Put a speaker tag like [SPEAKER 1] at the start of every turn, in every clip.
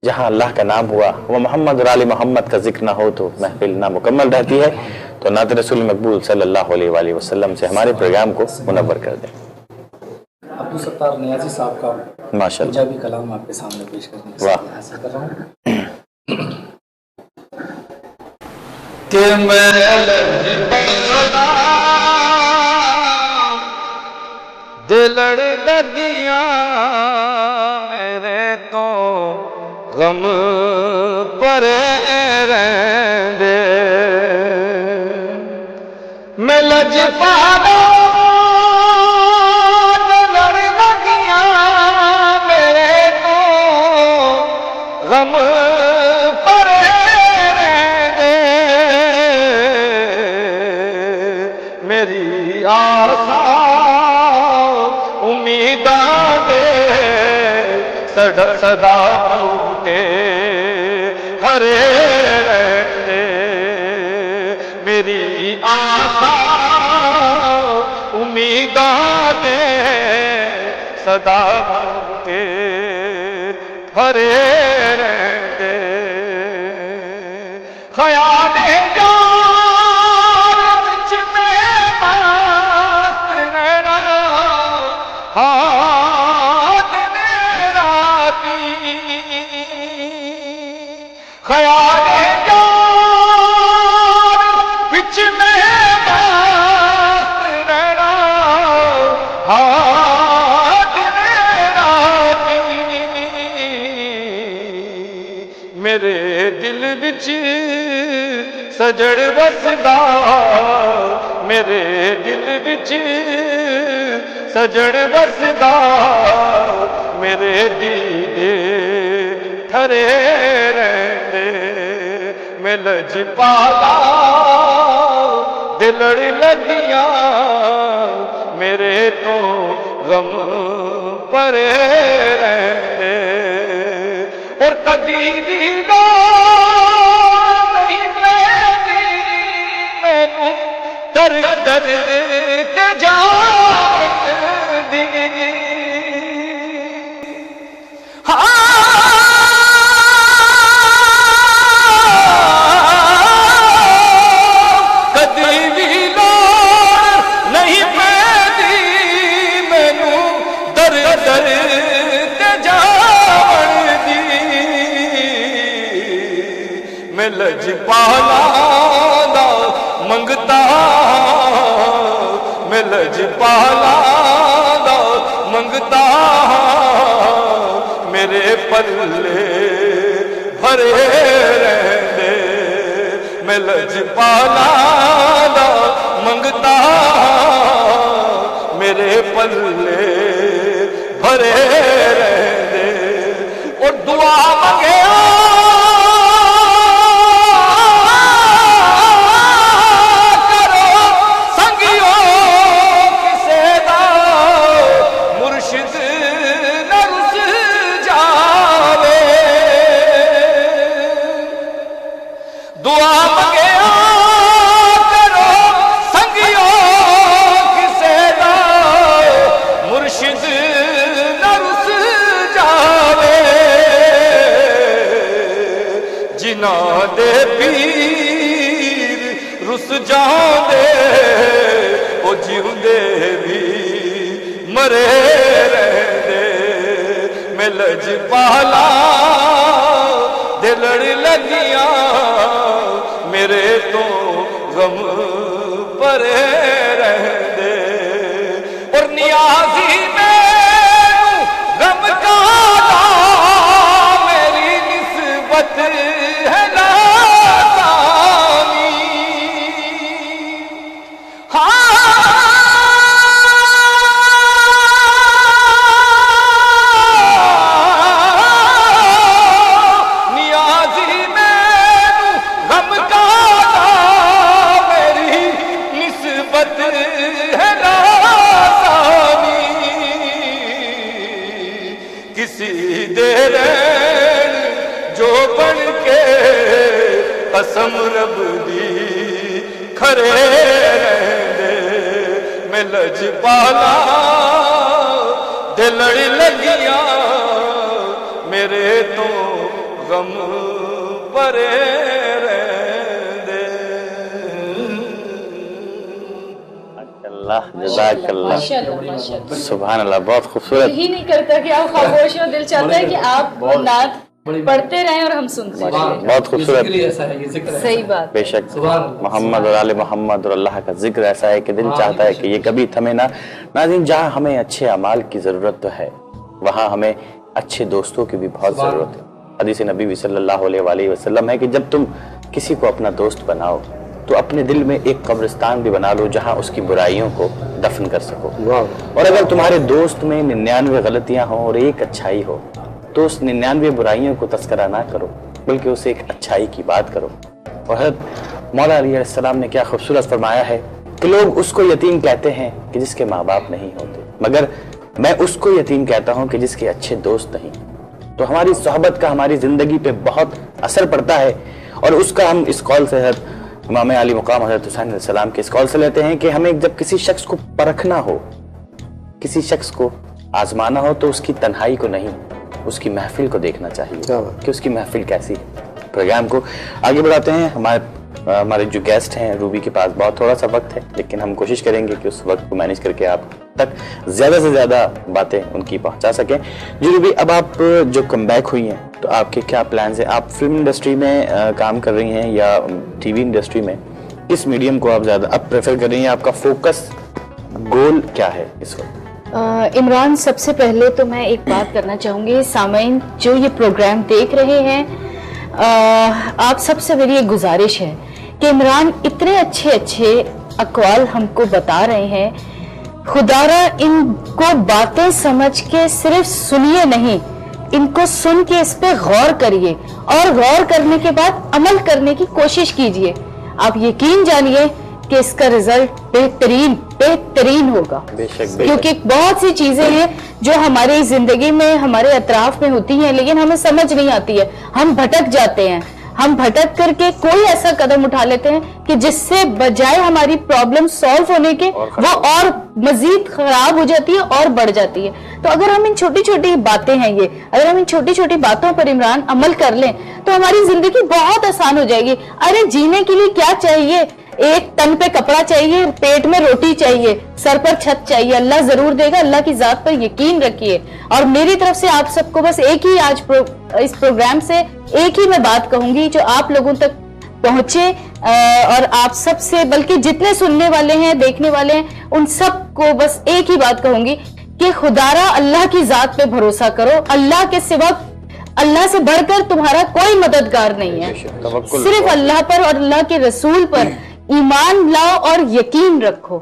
[SPEAKER 1] جہاں اللہ کا نام ہوا وہ محمد اور آل محمد کا ذکر نہ ہو تو محفل نامکمل رہتی ہے. تو نعت رسول مقبول صلی اللہ علیہ وآلہ وسلم سے ہمارے پروگرام کو منور کر دیں.
[SPEAKER 2] عبدالستار نیازی صاحب کا
[SPEAKER 1] ماشاء اللہ
[SPEAKER 2] پنجابی کلام آپ کے سامنے پیش کرنے کی حاصل کر رہا ہوں.
[SPEAKER 3] کہ میں دلڑ لگیاں میرے تو غم پر رہندے میں لج پانا دلڑ لگیاں میرے تو غم پر رہندے میری آسا امیداں دے صدا اٹھے ہرے رہندے میری آسا امیداں دے صدا اٹھے ہرے رہندے خیال خیال جان بچ میں مست رہنا ہاتھ میرا میرے دل بچ سجڑ بسدا میرے دل بچ سجڑ بسدا میرے دیدے تھرے رہندے میں لج پالا دلڑ لگیاں میرے تو غم پر رہندے اور کدی دیدہ نہیں پیندی مینوں در در تے جان دی میں لج پالا دا منگتا میں لج پالا دا منگتا میرے پلے بھرے رہندے میں لج پالا دا منگتا میرے پلے بھرے رہندے اور دعا منگے دے پیر رس جاندے او جیوندے بھی مرے رہندے میں لج پالا دلڑ لگیاں میرے تو غم پرے رہندے اور نیازی میں غم کا میری نسبت ہے کسی دیر جو بن کے قسم رب دی کھرے رہندے میں لج پالا دلڑ لگیاں میرے تو غم پرے رہندے.
[SPEAKER 1] اللہ جزاک اللہ
[SPEAKER 4] ماشاءاللہ
[SPEAKER 1] سبحان اللہ بہت خوبصورت.
[SPEAKER 4] یہی نہیں کرتا کہ آپ خاموش ہو, دل چاہتا ہے کہ آپ نعت پڑھتے رہیں اور ہم سنتے رہیں.
[SPEAKER 1] بہت خوبصورت.
[SPEAKER 2] ایسا ہے یہ ذکر ہے.
[SPEAKER 4] صحیح بات.
[SPEAKER 1] بے شک محمد اور آل محمد اور اللہ کا ذکر ایسا ہے کہ دل چاہتا ہے کہ یہ کبھی تھمے نہ. ناظرین جہاں ہمیں اچھے اعمال کی ضرورت تو ہے وہاں ہمیں اچھے دوستوں کی بھی بہت ضرورت ہے. حدیث نبی بھی صلی اللہ علیہ وآلہ وسلم ہے کہ جب تم کسی کو اپنا دوست بناؤ تو اپنے دل میں ایک قبرستان بھی بنا لو جہاں اس کی برائیوں کو دفن کر سکو. اور اگر تمہارے دوست میں 99 غلطیاں ہوں اور ایک اچھائی ہو تو اس 99 برائیوں کو تذکرہ نہ کرو بلکہ اسے ایک اچھائی کی بات کرو. اور حضرت مولا علیہ السلام نے کیا خوبصورت فرمایا ہے کہ لوگ اس کو یتیم کہتے ہیں کہ جس کے ماں باپ نہیں ہوتے, مگر میں اس کو یتیم کہتا ہوں کہ جس کے اچھے دوست نہیں. تو ہماری صحبت کا ہماری زندگی پہ بہت اثر پڑتا ہے اور اس کا ہم اس قول سے حضرت امام علی مقام حضرت حسین علیہ السلام کے اس قول سے لیتے ہیں کہ ہمیں جب کسی شخص کو پرکھنا ہو, کسی شخص کو آزمانا ہو تو اس کی تنہائی کو نہیں, اس کی محفل کو دیکھنا چاہیے کہ اس کی محفل کیسی ہے. پروگرام کو آگے بڑھاتے ہیں. ہمارے جو گیسٹ ہیں روبی کے پاس بہت تھوڑا سا وقت ہے لیکن ہم کوشش کریں گے کہ اس وقت کو مینیج کر کے آپ تک زیادہ سے زیادہ باتیں ان کی پہنچا سکیں. جی روبی, اب آپ جو کم بیک ہوئی ہیں تو آپ کے کیا پلانز ہیں؟ آپ فلم انڈسٹری میں کام کر رہی ہیں یا ٹی وی انڈسٹری میں؟ کس میڈیم کو آپ زیادہ اب پریفر کر رہی ہیں؟ آپ کا فوکس گول کیا ہے اس وقت؟
[SPEAKER 4] عمران, سب سے پہلے تو میں ایک بات کرنا چاہوں گی, سامعین جو یہ پروگرام دیکھ رہے ہیں آپ سب سے میری ایک گزارش ہے کہ عمران اتنے اچھے اچھے اقوال ہم کو بتا رہے ہیں, خدارا ان کو باتیں سمجھ کے صرف سنیے نہیں, ان کو سن کے اس پہ غور کریے اور غور کرنے کے بعد عمل کرنے کی کوشش کیجئے. آپ یقین جانیے کہ اس کا رزلٹ بہترین ہوگا, کیونکہ بہت سی چیزیں ہیں جو ہماری زندگی میں ہمارے اطراف میں ہوتی ہیں لیکن ہمیں سمجھ نہیں آتی ہے, ہم بھٹک جاتے ہیں. ہم بھٹک کر کے کوئی ایسا قدم اٹھا لیتے ہیں کہ جس سے بجائے ہماری پرابلم سالو ہونے کے وہ اور مزید خراب ہو جاتی ہے اور بڑھ جاتی ہے. تو اگر ہم ان چھوٹی چھوٹی باتیں ہیں اگر ہم ان چھوٹی چھوٹی باتوں پر عمران عمل کر لیں تو ہماری زندگی بہت آسان ہو جائے گی. ارے جینے کے لیے کیا چاہیے؟ ایک تن پہ کپڑا چاہیے, پیٹ میں روٹی چاہیے, سر پر چھت چاہیے. اللہ ضرور دے گا, اللہ کی ذات پر یقین رکھیے. اور میری طرف سے آپ سب کو بس ایک ہی آج اس پروگرام سے ایک ہی میں بات کہوں گی جو آپ لوگوں تک پہنچے اور آپ سب سے بلکہ جتنے سننے والے ہیں دیکھنے والے ہیں ان سب کو بس ایک ہی بات کہوں گی کہ خدارا اللہ کی ذات پہ بھروسہ کرو. اللہ کے سوا اللہ سے بڑھ کر تمہارا کوئی مددگار نہیں ہے. صرف اللہ پر اور اللہ کے رسول پر ایمان لاؤ اور یقین رکھو,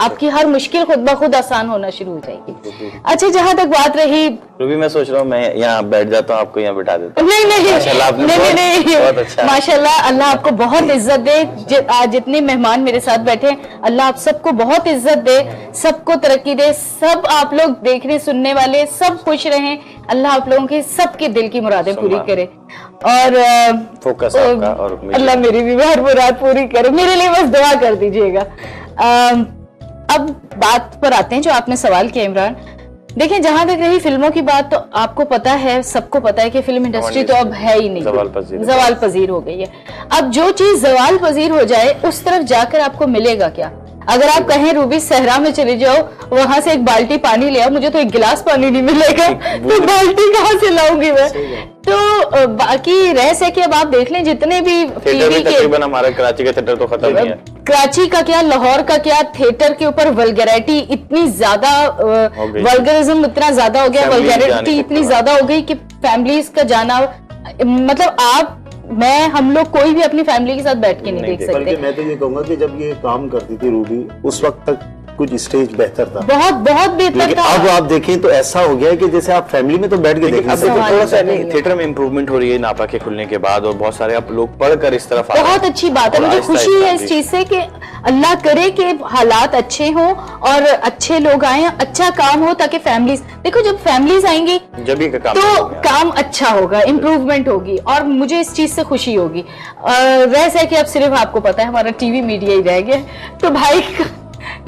[SPEAKER 4] آپ کی ہر مشکل خود بخود آسان ہونا شروع ہو جائے گی. اچھا, جہاں تک بات رہی
[SPEAKER 1] روبی, میں سوچ رہا ہوں میں یہاں بیٹھ جاتا ہوں, آپ کو یہاں بٹھا دیتا ہوں.
[SPEAKER 4] نہیں, ماشاءاللہ اللہ آپ کو بہت عزت دے. جتنے مہمان میرے ساتھ بیٹھے اللہ آپ سب کو بہت عزت دے, سب کو ترقی دے, سب آپ لوگ دیکھنے سننے والے سب خوش رہیں. اللہ آپ لوگوں کے سب کے دل کی مرادیں پوری کرے اور
[SPEAKER 1] فوکس آپ کا اور
[SPEAKER 4] اللہ میری بھی ہر مراد پوری کرے. میرے لیے بس دعا کر دیجیے گا. اب بات پر آتے ہیں جو آپ نے سوال کیا عمران. دیکھیں, جہاں تک رہی فلموں کی بات تو آپ کو پتا ہے, سب کو پتا ہے کہ فلم انڈسٹری تو اب ہے ہی نہیں, زوال پذیر ہو گئی ہے. اب جو چیز زوال پذیر ہو جائے اس طرف جا کر آپ کو ملے گا کیا؟ اگر آپ کہیں روبی صحرا میں چلے جاؤ, وہاں سے ایک بالٹی پانی لے آؤ, مجھے تو ایک گلاس پانی نہیں ملے گا, تو بالٹی کہاں سے لاؤں گی میں؟ تو باقی رہ سکے اب آپ دیکھ لیں جتنے بھی
[SPEAKER 1] تقریباً ہمارا کراچی کا تھیٹر تو ختم ہی ہے. کراچی
[SPEAKER 4] کا کیا, لاہور کا کیا, تھیٹر کے اوپر ولگریٹی اتنی زیادہ, ولگرزم اتنا زیادہ ہو گیا, ولگریٹی اتنی زیادہ ہو گئی کہ فیملیز کا جانا, مطلب آپ میں ہم لوگ کوئی بھی اپنی فیملی کے ساتھ بیٹھ کے نہیں دیکھ سکتے.
[SPEAKER 5] میں تو یہ کہوں گا کہ جب یہ کام کرتی تھی روبی اس وقت تک کچھ اسٹیج بہتر تھا,
[SPEAKER 4] بہت بہتر تھا.
[SPEAKER 5] اب آپ دیکھیں تو ایسا ہو گیا ہے کہ جیسے آپ فیملی میں تو بیٹھ کے دیکھیں.
[SPEAKER 1] تھوڑا سا تھیٹر میں امپروومنٹ ہو رہی ہے ناپا کے کھلنے کے بعد, اور بہت سارے اب لوگ پڑھ کر اس طرف
[SPEAKER 4] بہت اچھی بات ہے. مجھے خوشی ہے اس چیز سے کہ اللہ کرے کہ حالات اچھے ہوں اور اچھے لوگ آئیں, اچھا کام ہو, تاکہ فیملیز, دیکھو جب فیملیز آئیں گی تو کام اچھا ہوگا, امپروومنٹ ہوگی, اور مجھے اس چیز سے خوشی ہوگی. ویسے کہ اب صرف آپ کو پتا ہے ہمارا ٹی وی میڈیا ہی رہ گیا, تو بھائی